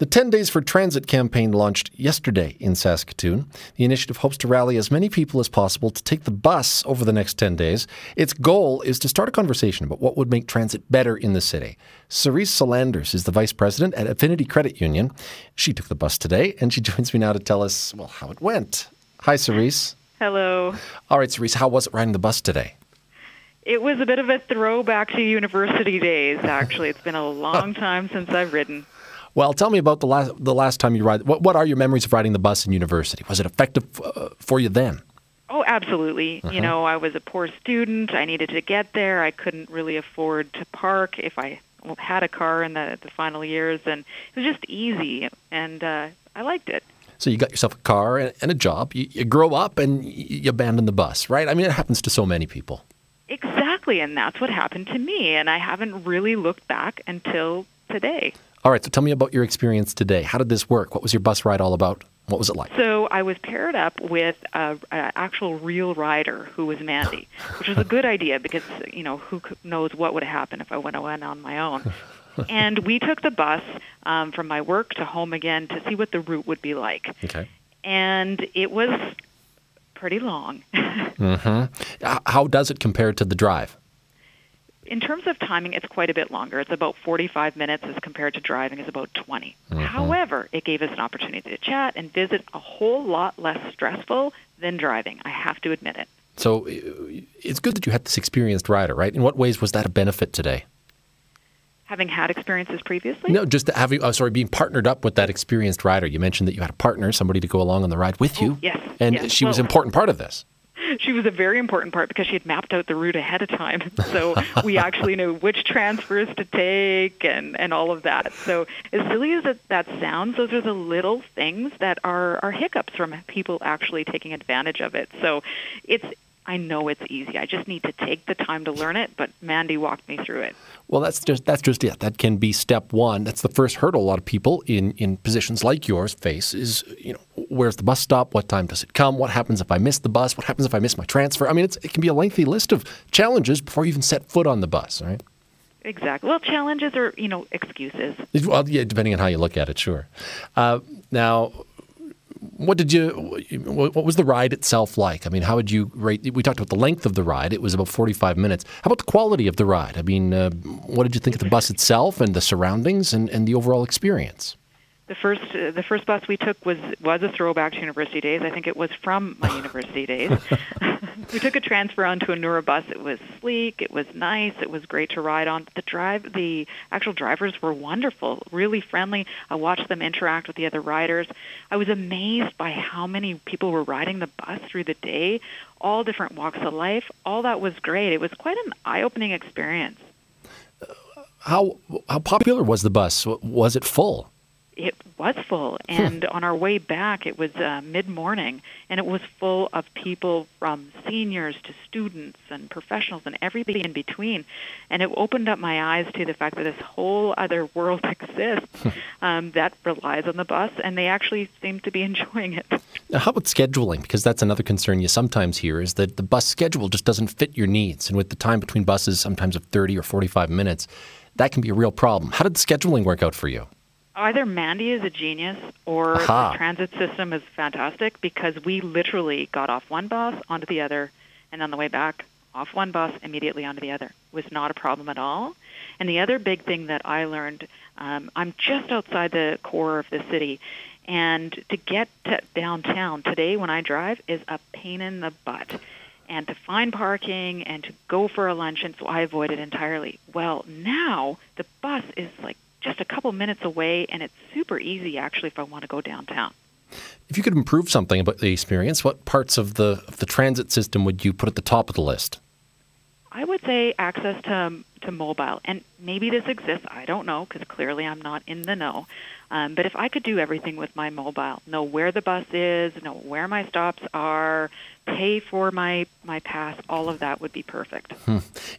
The 10 Days for Transit campaign launched yesterday in Saskatoon. The initiative hopes to rally as many people as possible to take the bus over the next 10 days. Its goal is to start a conversation about what would make transit better in the city. Serese is the vice president at Affinity Credit Union. She took the bus today, and she joins me now to tell us, well, how it went. Hi, Serese. Hello. All right, Serese, how was it riding the bus today? It was a bit of a throwback to university days, actually. It's been a long time since I've ridden. Well, tell me about the last time you ride. What are your memories of riding the bus in university? Was it effective for you then? Oh, absolutely. You know, I was a poor student. I needed to get there. I couldn't really afford to park if I had a car in the final years, and it was just easy, and I liked it. So you got yourself a car and a job. You grow up and you abandon the bus, right? I mean, it happens to so many people. Exactly, and that's what happened to me, and I haven't really looked back until today. All right, so tell me about your experience today. How did this work? What was your bus ride all about? What was it like? So I was paired up with an actual real rider who was Mandy, which was a good idea because, you know, who knows what would happen if I went on my own. And we took the bus from my work to home again to see what the route would be like. Okay. And it was pretty long. How does it compare to the drive? In terms of timing, it's quite a bit longer. It's about 45 minutes as compared to driving is about 20. However, it gave us an opportunity to chat and visit a whole lot less stressful than driving. I have to admit it. So it's good that you had this experienced rider, right? In what ways was that a benefit today? Having had experiences previously? No, just having, being partnered up with that experienced rider. You mentioned that you had a partner, somebody to go along on the ride with you. Yes. And she was an important part of this. She was a very important part because she had mapped out the route ahead of time. So we actually knew which transfers to take and all of that. So as silly as that sounds, those are the little things that are hiccups from people actually taking advantage of it. So I know it's easy. I just need to take the time to learn it, but Mandy walked me through it. Well, that's just it. That can be step one. That's the first hurdle a lot of people in positions like yours face is, you know, where's the bus stop? What time does it come? What happens if I miss the bus? What happens if I miss my transfer? I mean, it can be a lengthy list of challenges before you even set foot on the bus, right? Exactly. Well, challenges are, excuses. Well, yeah, depending on how you look at it, sure. Now, what was the ride itself like? I mean, how would you rate? We talked about the length of the ride. It was about 45 minutes. How about the quality of the ride? I mean, what did you think of the bus itself and the surroundings and the overall experience? The first bus we took was a throwback to university days. I think it was from my university days. We took a transfer onto a newer bus. It was sleek. It was nice. It was great to ride on. The actual drivers were wonderful, really friendly. I watched them interact with the other riders. I was amazed by how many people were riding the bus through the day, all different walks of life. All that was great. It was quite an eye-opening experience. How popular was the bus? Was it full? It was full, and on our way back, it was mid-morning, and it was full of people from seniors to students and professionals and everything in between, and it opened up my eyes to the fact that this whole other world exists that relies on the bus, and they actually seem to be enjoying it. Now, how about scheduling? Because that's another concern you sometimes hear, is that the bus schedule just doesn't fit your needs, and with the time between buses, sometimes of 30 or 45 minutes, that can be a real problem. How did the scheduling work out for you? Either Mandy is a genius or the transit system is fantastic because we literally got off one bus onto the other and on the way back off one bus immediately onto the other. It was not a problem at all. And the other big thing that I learned, I'm just outside the core of the city, and to get to downtown today when I drive is a pain in the butt. And to find parking and to go for a lunch, and so I avoid it entirely. Well, now the bus is like just a couple minutes away, and it's super easy, actually, if I want to go downtown. If you could improve something about the experience, what parts of the transit system would you put at the top of the list? I would say access to mobile. And maybe this exists. I don't know, because clearly I'm not in the know. But if I could do everything with my mobile, know where the bus is, know where my stops are, pay for my pass, all of that would be perfect.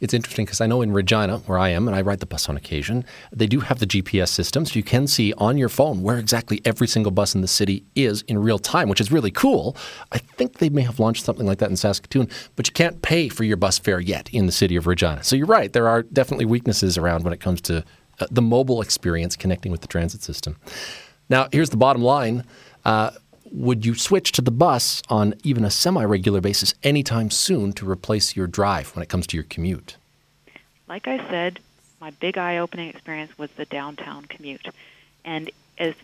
It's interesting because I know in Regina, where I am, and I ride the bus on occasion, they do have the GPS system, so you can see on your phone where exactly every single bus in the city is in real time, which is really cool. I think they may have launched something like that in Saskatoon, but you can't pay for your bus fare yet in the city of Regina. So you're right, there are definitely weaknesses around when it comes to the mobile experience connecting with the transit system. Now, here's the bottom line. Would you switch to the bus on even a semi-regular basis anytime soon to replace your drive when it comes to your commute? Like I said, my big eye-opening experience was the downtown commute. And as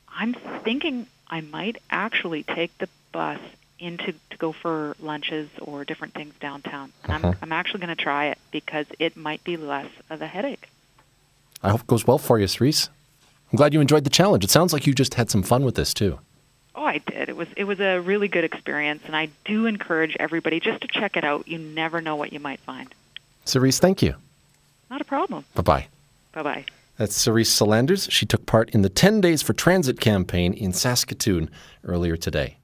I'm thinking I might actually take the bus to go for lunches or different things downtown. And I'm actually going to try it because it might be less of a headache. I hope it goes well for you, Serese. I'm glad you enjoyed the challenge. It sounds like you just had some fun with this, too. Oh, I did. It was a really good experience, and I do encourage everybody just to check it out. You never know what you might find. Serese, thank you. Not a problem. Bye-bye. Bye-bye. That's Serese Salanders. She took part in the 10 Days for Transit campaign in Saskatoon earlier today.